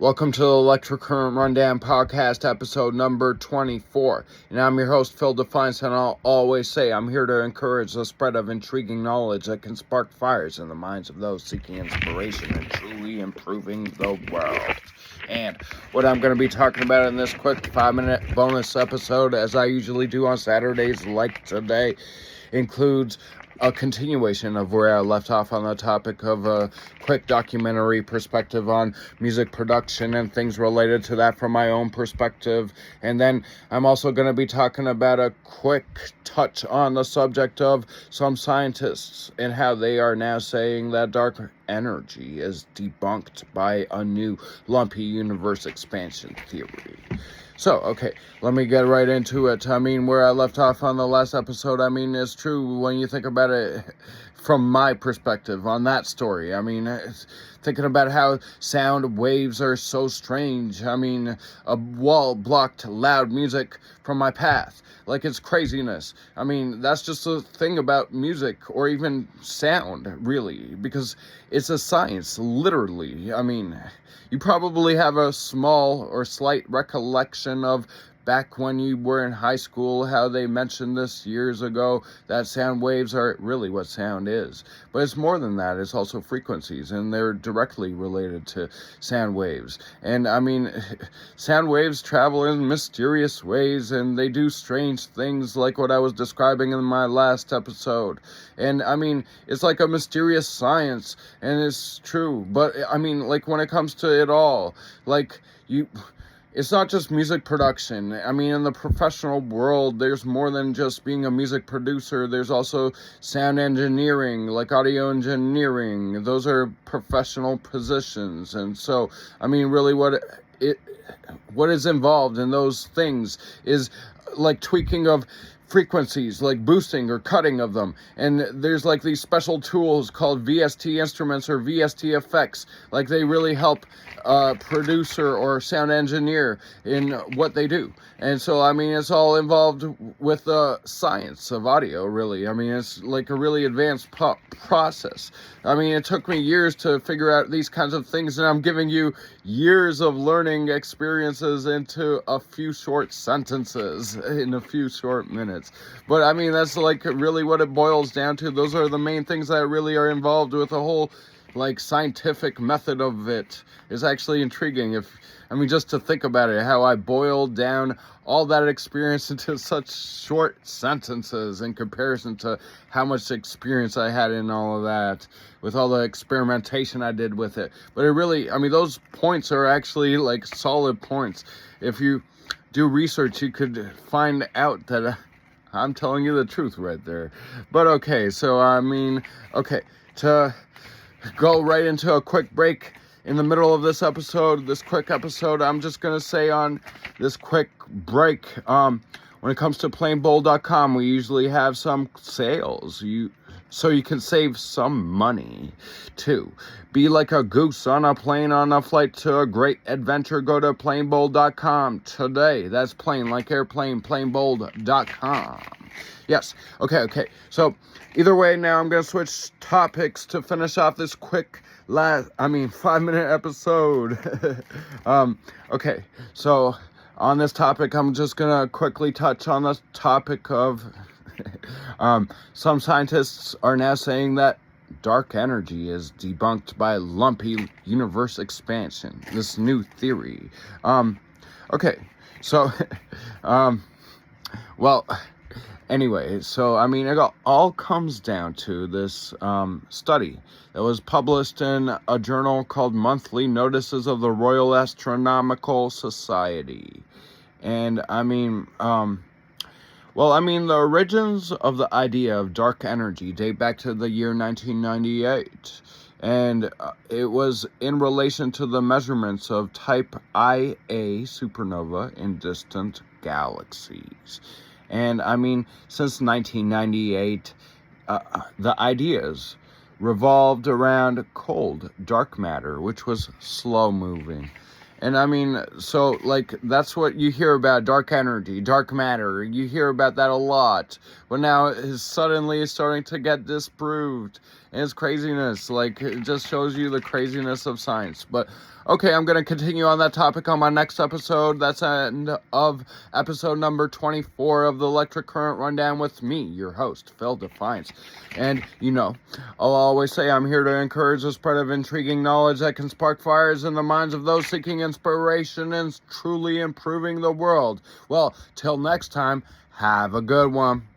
Welcome to the Electric Current Rundown Podcast, episode number 24. And I'm your host, Phil Defiance, and I'll always say I'm here to encourage the spread of intriguing knowledge that can spark fires in the minds of those seeking inspiration and truly improving the world. And what I'm going to be talking about in this quick 5-minute bonus episode, as I usually do on Saturdays like today, includes a continuation of where I left off on the topic of a quick documentary perspective on music production and things related to that from my own perspective. And then I'm also going to be talking about a quick touch on the subject of some scientists and how they are now saying that dark energy is debunked by a new lumpy universe expansion theory. So, okay, let me get right into it. I mean, where I left off on the last episode, I mean, it's true when you think about it from my perspective on that story. I mean, thinking about how sound waves are so strange. I mean, a wall blocked loud music from my path. Like, it's craziness. I mean, that's just the thing about music or even sound, really, because it's a science, literally. I mean, you probably have a small or slight recollection of back when you were in high school, how they mentioned this years ago, that sound waves are really what sound is. But it's more than that. It's also frequencies, and they're directly related to sound waves. And I mean, sound waves travel in mysterious ways, and they do strange things like what I was describing in my last episode. And I mean, it's like a mysterious science, and it's true. But I mean, like when it comes to it all, like it's not just music production. I mean, in the professional world, there's more than just being a music producer. There's also sound engineering, like audio engineering. Those are professional positions. And so, I mean, really what is involved in those things is like tweaking of frequencies, like boosting or cutting of them. And there's like these special tools called VST instruments or VST effects. Like they really help producer or sound engineer in what they do. And so, I mean, it's all involved with the science of audio, really. I mean, it's like a really advanced process. I mean, it took me years to figure out these kinds of things, and I'm giving you years of learning experiences into a few short sentences in a few short minutes. But I mean, that's like really what it boils down to. Those are the main things that really are involved with the whole like scientific method of it. Is actually intriguing. Just to think about it, how I boiled down all that experience into such short sentences in comparison to how much experience I had in all of that, with all the experimentation I did with it. But it really, I mean, those points are actually like solid points. If you do research, you could find out that I'm telling you the truth right there. But okay, so I mean, okay, to go right into a quick break in the middle of this quick episode, I'm just going to say on this quick break, when it comes to planebold.com, we usually have some sales, so you can save some money too. Be like a goose on a plane on a flight to a great adventure. Go to planebold.com today. That's plane like airplane, planebold.com. Yes. Okay. So either way, now I'm going to switch topics to finish off this quick 5-minute episode. Okay. So on this topic, I'm just going to quickly touch on the topic of some scientists are now saying that dark energy is debunked by lumpy universe expansion, this new theory. Okay. So, well, anyway, so I mean, it all comes down to this study that was published in a journal called Monthly Notices of the Royal Astronomical Society. And I mean, the origins of the idea of dark energy date back to the year 1998. And it was in relation to the measurements of type Ia supernova in distant galaxies. And I mean, since 1998, the ideas revolved around cold, dark matter, which was slow moving. And I mean, so like that's what you hear about, dark energy, dark matter. You hear about that a lot. But now it's suddenly starting to get disproved. and it's craziness. Like, it just shows you the craziness of science. But okay, I'm going to continue on that topic on my next episode. That's the end of episode number 24 of the Electric Current Rundown with me, your host, Phil Defiance. And, I'll always say I'm here to encourage the spread of intriguing knowledge that can spark fires in the minds of those seeking inspiration and truly improving the world. Well, till next time, have a good one.